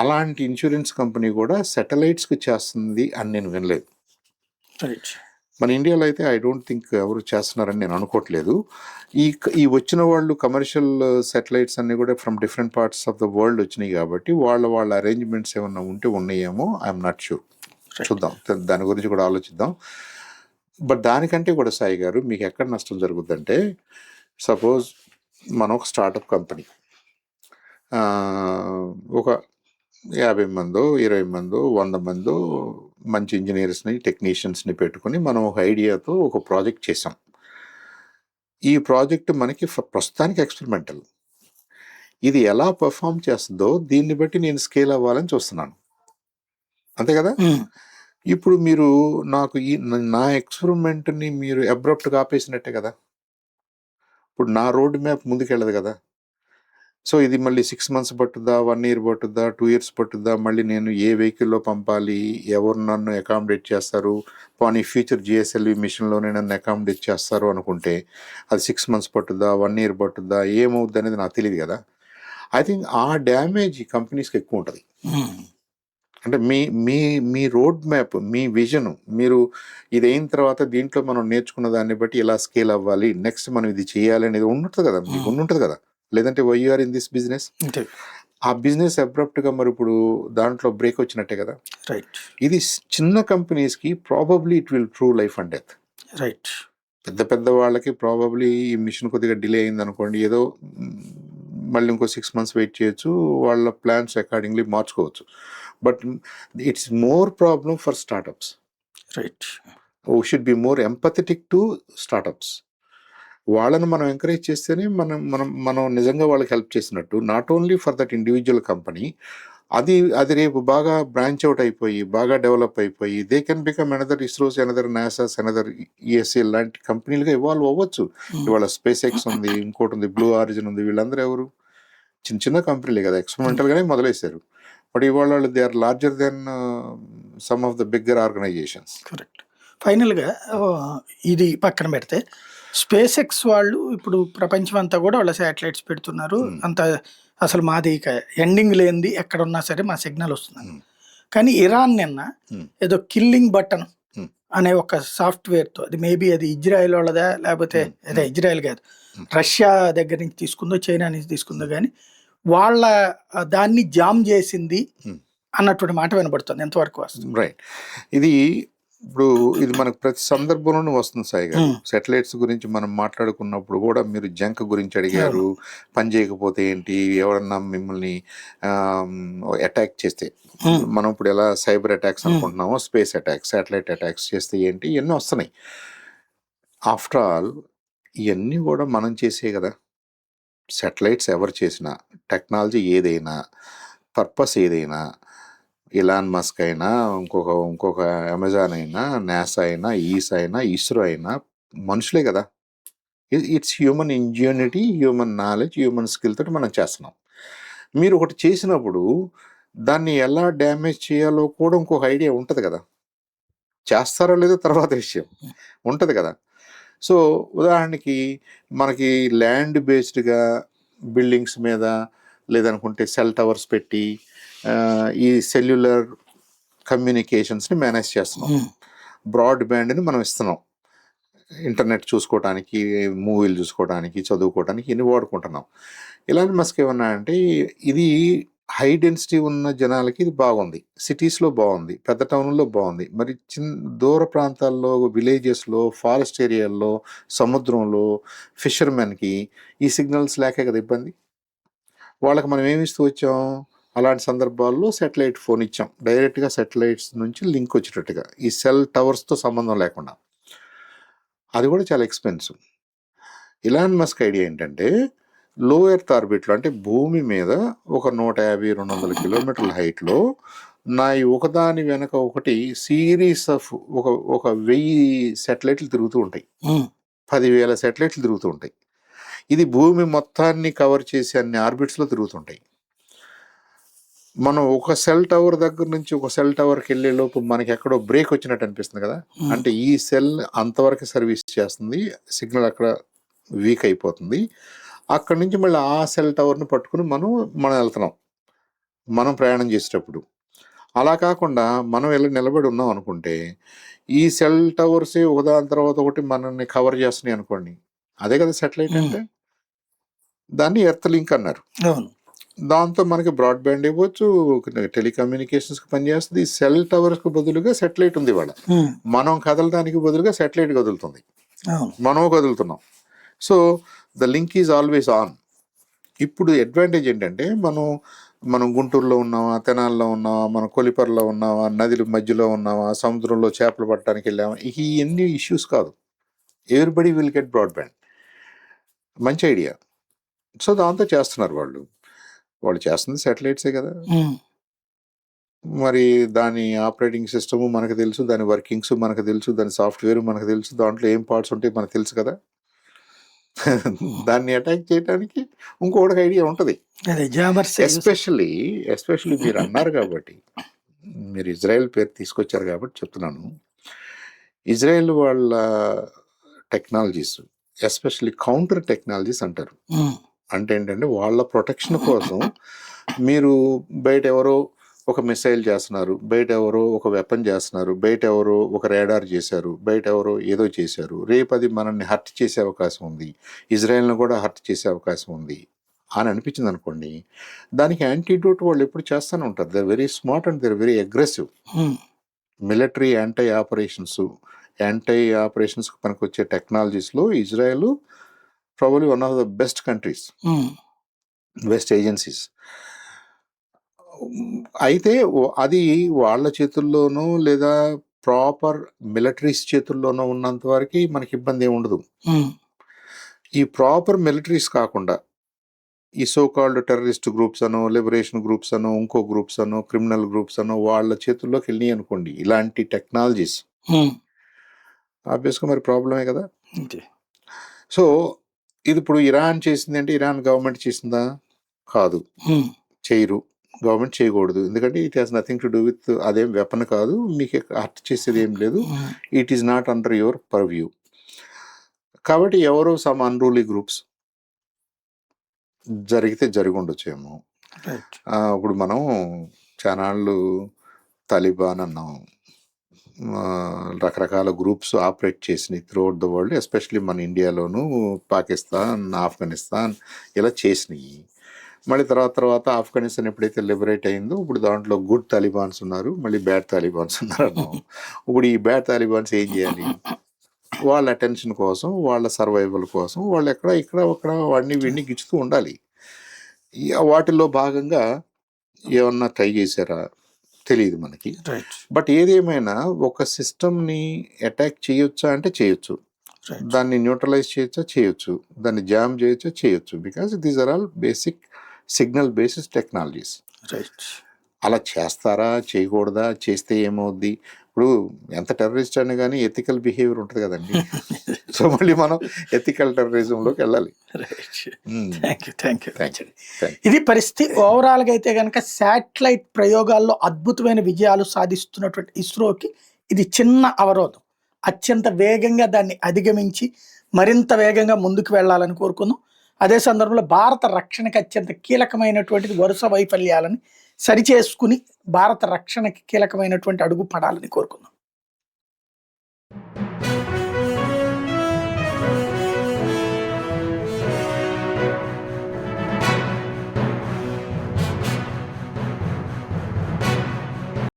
అలాంటి ఇన్సూరెన్స్ కంపెనీ కూడా సెటిలైట్స్కి చేస్తుంది అని నేను వినలేదు. రైట్. మన ఇండియాలో అయితే ఐ డోంట్ థింక్ ఎవరు చేస్తున్నారని నేను అనుకోవట్లేదు. ఈ వచ్చిన వాళ్ళు కమర్షియల్ సెటిలైట్స్ అన్నీ కూడా from different parts of the world వచ్చినాయి కాబట్టి వాళ్ళ అరేంజ్మెంట్స్ ఏమన్నా ఉంటే ఉన్నాయేమో, ఐఎమ్ నాట్ షూర్. చూద్దాం, దాని గురించి కూడా ఆలోచిద్దాం. బట్ దానికంటే కూడా సాయి గారు మీకు ఎక్కడ నష్టం జరుగుద్దంటే, సపోజ్ మనం ఒక స్టార్టప్ కంపెనీ ఒక 50 మందో 20 మందో 100 మందో మంచి ఇంజనీర్స్ని టెక్నీషియన్స్ని పెట్టుకుని మనం ఒక ఐడియాతో ఒక ప్రాజెక్ట్ చేసాం. ఈ ప్రాజెక్ట్ మనకి ప్రస్తుతానికి ఎక్స్పెరిమెంటల్. ఇది ఎలా పర్ఫామ్ చేస్తుందో దీన్ని బట్టి నేను స్కేల్ అవ్వాలని చూస్తున్నాను, అంతే కదా. ఇప్పుడు మీరు నాకు నా ఎక్స్పెరిమెంట్ని మీరు అబ్రప్ట్గా ఆపేసినట్టే కదా. ఇప్పుడు నా రోడ్ మ్యాప్ ముందుకెళ్ళదు కదా. సో ఇది మళ్ళీ 6 months పట్టుద్దా, 1 year పట్టుద్దా, 2 years పట్టుద్దా, మళ్ళీ నేను ఏ వెహికల్లో పంపాలి, ఎవరు నన్ను అకామిడేట్ చేస్తారు, పోనీ ఫ్యూచర్ GSLV మిషన్లోనే నన్ను అకామిడేట్ చేస్తారు అనుకుంటే అది 6 months పట్టుద్దా, 1 year పట్టుద్దా, ఏమవుద్ది అనేది నాకు తెలియదు కదా. ఐ థింక్ ఆ డ్యామేజ్ కంపెనీస్కి ఎక్కువ ఉంటుంది. అంటే మీ రోడ్ మ్యాప్, మీ విజన్, మీరు ఇది అయిన తర్వాత దీంట్లో మనం నేర్చుకున్న దాన్ని బట్టి ఎలా స్కేల్ అవ్వాలి, నెక్స్ట్ మనం ఇది చేయాలి అనేది ఉంటుంది కదా, మీకు ఉంటుంది కదా. లేదంటే why you are in this business, ఆ బిజినెస్ అబ్రప్ట్గా మరి ఇప్పుడు దాంట్లో బ్రేక్ వచ్చినట్టే కదా. రైట్. ఇది చిన్న కంపెనీస్కి probably it will true life and death. Right. పెద్ద వాళ్ళకి ప్రాబబ్లీ ఈ మిషన్ కొద్దిగా డిలే అయింది అనుకోండి, ఏదో మళ్ళీ ఇంకో 6 months వెయిట్ చేయొచ్చు, వాళ్ళ ప్లాన్స్ అకార్డింగ్లీ మార్చుకోవచ్చు. But it's more problem for startups. Right. We should be more empathetic to startups. వాళ్ళని మనం ఎంకరేజ్ చేస్తేనే మనం నిజంగా వాళ్ళకి హెల్ప్ చేసినట్టు. Not only for that individual company, అది రేపు బాగా బ్రాంచ్ అవుట్ అయిపోయి బాగా డెవలప్ అయిపోయి they can become another ISRO's, another NASA's, another ESA లాంటి కంపెనీలుగా ఇవాల్వ్ అవ్వచ్చు. ఇవాళ స్పేస్ ఎక్స్ ఉంది, ఇంకోటి ఉంది, బ్లూ ఆరిజిన్ ఉంది. వీళ్ళందరూ ఎవరు? చిన్న కంపెనీలే కదా, ఎక్స్పెరిమెంటల్గానే మొదలేశారు. బట్ ఇవాళ వాళ్ళు they are larger than some of the bigger organizations. Correct. ఫైనల్గా ఇది పక్కన పెడితే స్పేస్ ఎక్స్ వాళ్ళు ఇప్పుడు ప్రపంచం అంతా కూడా వాళ్ళ శాటిలైట్స్ పెడుతున్నారు. అంత అసలు మాది ఇక ఎండింగ్ లేనిది, ఎక్కడున్నా సరే మా సిగ్నల్ వస్తుంది. కానీ ఇరాన్ నిన్న ఏదో కిల్లింగ్ బటన్ అనే ఒక సాఫ్ట్వేర్తో, అది మేబీ అది ఇజ్రాయెల్ వాళ్ళదా లేకపోతే అదే ఇజ్రాయెల్ కాదు, రష్యా దగ్గర నుంచి తీసుకుందో చైనా నుంచి తీసుకుందో, కానీ వాళ్ళ దాన్ని జామ్ చేసింది అన్నటువంటి మాట వినబడుతుంది. ఎంతవరకు వస్తుంది? రైట్. ఇది మనకు ప్రతి సందర్భంలోనూ వస్తుంది సాయి గారు. సెటిలైట్స్ గురించి మనం మాట్లాడుకున్నప్పుడు కూడా మీరు జంక్ గురించి అడిగారు, పని చేయకపోతే ఏంటి, ఎవరన్నా మిమ్మల్ని అటాక్ చేస్తే, మనం ఇప్పుడు ఎలా సైబర్ అటాక్స్ అనుకుంటున్నామో స్పేస్ అటాక్స్, శాటిలైట్ అటాక్స్ చేస్తే ఏంటి, ఇవన్నీ వస్తున్నాయి. ఆఫ్టర్ ఆల్ ఇవన్నీ కూడా మనం చేసే కదా. సెటిలైట్స్ ఎవరు చేసినా, టెక్నాలజీ ఏదైనా, పర్పస్ ఏదైనా, ఇలాన్ మస్క్ అయినా, ఇంకొక అమెజాన్ అయినా, నాసా అయినా, ఈసా అయినా, ఇస్రో అయినా మనుషులే కదా. It's human ingenuity, human knowledge, human skill తోటి మనం చేస్తున్నాం. మీరు ఒకటి చేసినప్పుడు దాన్ని ఎలా డ్యామేజ్ చేయాలో కూడా ఇంకొక ఐడియా ఉంటుంది కదా. చేస్తారో లేదో తర్వాత విషయం ఉంటుంది కదా. సో ఉదాహరణకి మనకి ల్యాండ్ బేస్డ్గా బిల్డింగ్స్ మీద లేదనుకుంటే సెల్ టవర్స్ పెట్టి ఈ సెల్యులర్ కమ్యూనికేషన్స్ని మేనేజ్ చేస్తున్నాం. బ్రాడ్ బ్యాండ్ని మనం ఇస్తున్నాం, ఇంటర్నెట్ చూసుకోవడానికి, మూవీలు చూసుకోవడానికి, చదువుకోవడానికి ఇన్ని వాడుకుంటున్నాం. ఇలాంటి మస్క్ ఏమన్నా అంటే ఇది హై డెన్సిటీ ఉన్న జనాలకి ఇది బాగుంది, సిటీస్లో బాగుంది, పెద్ద టౌన్లో బాగుంది. మరి దూర ప్రాంతాల్లో, విలేజెస్లో, ఫారెస్ట్ ఏరియాల్లో, సముద్రంలో ఫిషర్మెన్కి ఈ సిగ్నల్స్ లేకే కదా ఇబ్బంది. వాళ్ళకి మనం ఏమి ఇస్తూ వచ్చాం, అలాంటి సందర్భాల్లో శాటిలైట్ ఫోన్ ఇచ్చాం, డైరెక్ట్గా శాటిలైట్స్ నుంచి లింక్ వచ్చేటట్టుగా, ఈ సెల్ టవర్స్తో సంబంధం లేకుండా. అది కూడా చాలా ఎక్స్పెన్సివ్. ఇలాన్ మస్క్ ఐడియా ఏంటంటే లో ఎర్త్ ఆర్బిట్లో, అంటే భూమి మీద ఒక 150-200 కిలోమీటర్ల హైట్లో నా ఈ ఒకదాని వెనక ఒకటి సిరీస్ ఆఫ్ ఒక 1000 శాటిలైట్లు తిరుగుతూ ఉంటాయి, 10,000 శాటిలైట్లు తిరుగుతూ ఉంటాయి. ఇది భూమి మొత్తాన్ని కవర్ చేసే అన్ని ఆర్బిట్స్లో తిరుగుతుంటాయి. మనం ఒక సెల్ టవర్ దగ్గర నుంచి ఒక సెల్ టవర్కి వెళ్ళే లోపు మనకి ఎక్కడో బ్రేక్ వచ్చినట్టు అనిపిస్తుంది కదా. అంటే ఈ సెల్ అంతవరకు సర్వీస్ చేస్తుంది, సిగ్నల్ అక్కడ వీక్ అయిపోతుంది, అక్కడి నుంచి మళ్ళీ ఆ సెల్ టవర్ని పట్టుకుని మనం వెళ్తున్నాం, మనం ప్రయాణం చేసేటప్పుడు. అలా కాకుండా మనం వెళ్ళి నిలబడి ఉన్నాం అనుకుంటే ఈ సెల్ టవర్సే ఒకదాని తర్వాత ఒకటి మనల్ని కవర్ చేస్తున్నాయి అనుకోండి, అదే కదా సెటిలైట్ అంటే. దాన్ని ఎర్త్ లింక్ అన్నారు. దాంతో మనకి బ్రాడ్బ్యాండ్ ఇవ్వచ్చు, టెలికమ్యూనికేషన్స్కి పనిచేస్తుంది. సెల్ టవర్స్కి బదులుగా సెటిలైట్ ఉంది ఇవాళ. మనం కదలడానికి బదులుగా సెటిలైట్ కదులుతుంది, మనం కదులుతున్నాం. So the link is always on. ఇప్పుడు అడ్వాంటేజ్ ఏంటంటే మనం గుంటూరులో ఉన్నామా, తెనాల్లో ఉన్నామా, మన కొలిపర్లో ఉన్నామా, నదుల మధ్యలో ఉన్నామా, సముద్రంలో చేపలు పట్టడానికి వెళ్ళామా, ఈ ఎన్ని ఇష్యూస్ కాదు. Everybody will get broadband. మంచి ఐడియా. సో దాంతో చేస్తున్నారు వాళ్ళు చేస్తుంది శాటిలైట్సే కదా. మరి దాని ఆపరేటింగ్ సిస్టము మనకు తెలుసు, దాని వర్కింగ్స్ మనకు తెలుసు, దాని సాఫ్ట్వేర్ మనకు తెలుసు, దాంట్లో ఏం పార్ట్స్ ఉంటాయి మనకు తెలుసు కదా. దాన్ని అటాక్ చేయడానికి ఇంకొకటి ఐడియా ఉంటుంది. ఎస్పెషల్లీ మీరు అన్నారు కాబట్టి, మీరు ఇజ్రాయెల్ పేరు తీసుకొచ్చారు కాబట్టి చెప్తున్నాను. ఇజ్రాయెల్ వాళ్ళ టెక్నాలజీస్, ఎస్పెషల్లీ కౌంటర్ టెక్నాలజీస్ అంటారు. అంటే ఏంటంటే వాళ్ళ ప్రొటెక్షన్ కోసం మీరు బయట ఎవరో ఒక మిసైల్ చేస్తున్నారు, బయట ఎవరో ఒక వెపన్ చేస్తున్నారు, బయట ఎవరో ఒక రేడార్ చేశారు, బయట ఎవరో ఏదో చేశారు, రేపు అది మనల్ని హర్ట్ చేసే అవకాశం ఉంది, ఇజ్రాయెల్ని కూడా హర్ట్ చేసే అవకాశం ఉంది అని అనిపించింది అనుకోండి, దానికి యాంటీడోట్ వాళ్ళు ఎప్పుడు చేస్తూనే ఉంటారు. They are very smart and they are very aggressive. Military anti ఆపరేషన్స్కి పనికి వచ్చే టెక్నాలజీస్లో Israel probably one of the best countries, best agencies. అయితే అది వాళ్ళ చేతుల్లోనూ లేదా ప్రాపర్ మిలిటరీస్ చేతుల్లోనూ ఉన్నంత వరకు మనకి ఇబ్బంది ఏమి ఉండదు. ఈ ప్రాపర్ మిలిటరీస్ కాకుండా ఈ సోకాల్డ్ టెర్రరిస్ట్ గ్రూప్స్ అనో, లిబరేషన్ గ్రూప్స్ అనో, ఇంకో గ్రూప్స్ అనో, క్రిమినల్ గ్రూప్స్ అనో వాళ్ళ చేతుల్లోకి వెళ్ళినాయి అనుకోండి ఇలాంటి టెక్నాలజీస్, ఆబ్వియస్గా మరి ప్రాబ్లమే కదా. సో ఇది ఇప్పుడు ఇరాన్ చేసింది అంటే ఇరాన్ గవర్నమెంట్ చేసిందా? కాదు, చేయరు, గవర్నమెంట్ చేయకూడదు. ఎందుకంటే it has nothing to do with, అదేం వెపన్ కాదు, మీకు హర్ట్ చేసేది ఏం లేదు, it is not under your purview. కాబట్టి ఎవరో సమ్ అన్రూలీ గ్రూప్స్ జరిగితే జరిగి ఉండొచ్చేమో. ఇప్పుడు మనం చానాళ్ళు తాలిబాన్ అన్నాం, రకరకాల గ్రూప్స్ ఆపరేట్ చేసినాయి త్రూఅవుట్ ద వరల్డ్, ఎస్పెషలీ మన ఇండియాలోను, పాకిస్తాన్, ఆఫ్ఘనిస్తాన్ ఇలా చేసినాయి. మళ్ళీ తర్వాత ఆఫ్ఘనిస్తాన్ ఎప్పుడైతే లిబరేట్ అయిందో ఇప్పుడు దాంట్లో గుడ్ తాలిబాన్స్ ఉన్నారు, మళ్ళీ బ్యాడ్ తాలిబాన్స్ ఉన్నారు అన్నాం. ఇప్పుడు ఈ బ్యాడ్ తాలిబాన్స్ ఏం చేయాలి? వాళ్ళ అటెన్షన్ కోసం, వాళ్ళ సర్వైవల్ కోసం వాళ్ళు ఇక్కడ వాడిని వీడిని గిచ్చుతూ ఉండాలి. వాటిల్లో భాగంగా ఏమన్నా ట్రై చేశారా తెలియదు మనకి. బట్ ఏదేమైనా ఒక సిస్టమ్ని అటాక్ చేయొచ్చా అంటే చేయొచ్చు, దాన్ని న్యూట్రలైజ్ చేయొచ్చా చేయొచ్చు, దాన్ని జామ్ చేయొచ్చా చేయొచ్చు, because these are all basic signal basis technologies. అలా చేస్తారా చేయకూడదా, చేస్తే ఏమవుద్ది? ఇప్పుడు ఎంత టెర్రరిస్ట్ అని కానీ ఎథికల్ బిహేవియర్ ఉంటుంది కదండి. సో మళ్ళీ మనం ఎథికల్ టెర్రరిజంలోకి వెళ్ళాలి. ఇది పరిస్థితి. ఓవరాల్గా అయితే కనుక శాటిలైట్ ప్రయోగాల్లో అద్భుతమైన విజయాలు సాధిస్తున్నటువంటి ఇస్రోకి ఇది చిన్న అవరోధం. అత్యంత వేగంగా దాన్ని అధిగమించి మరింత వేగంగా ముందుకు వెళ్ళాలని కోరుకుందాం. అదే సందర్భంలో భారత రక్షణకి అత్యంత కీలకమైనటువంటిది వరుస వైఫల్యాలని సరిచేసుకుని భారత రక్షణకి కీలకమైనటువంటి అడుగు పడాలని కోరుకుందాం.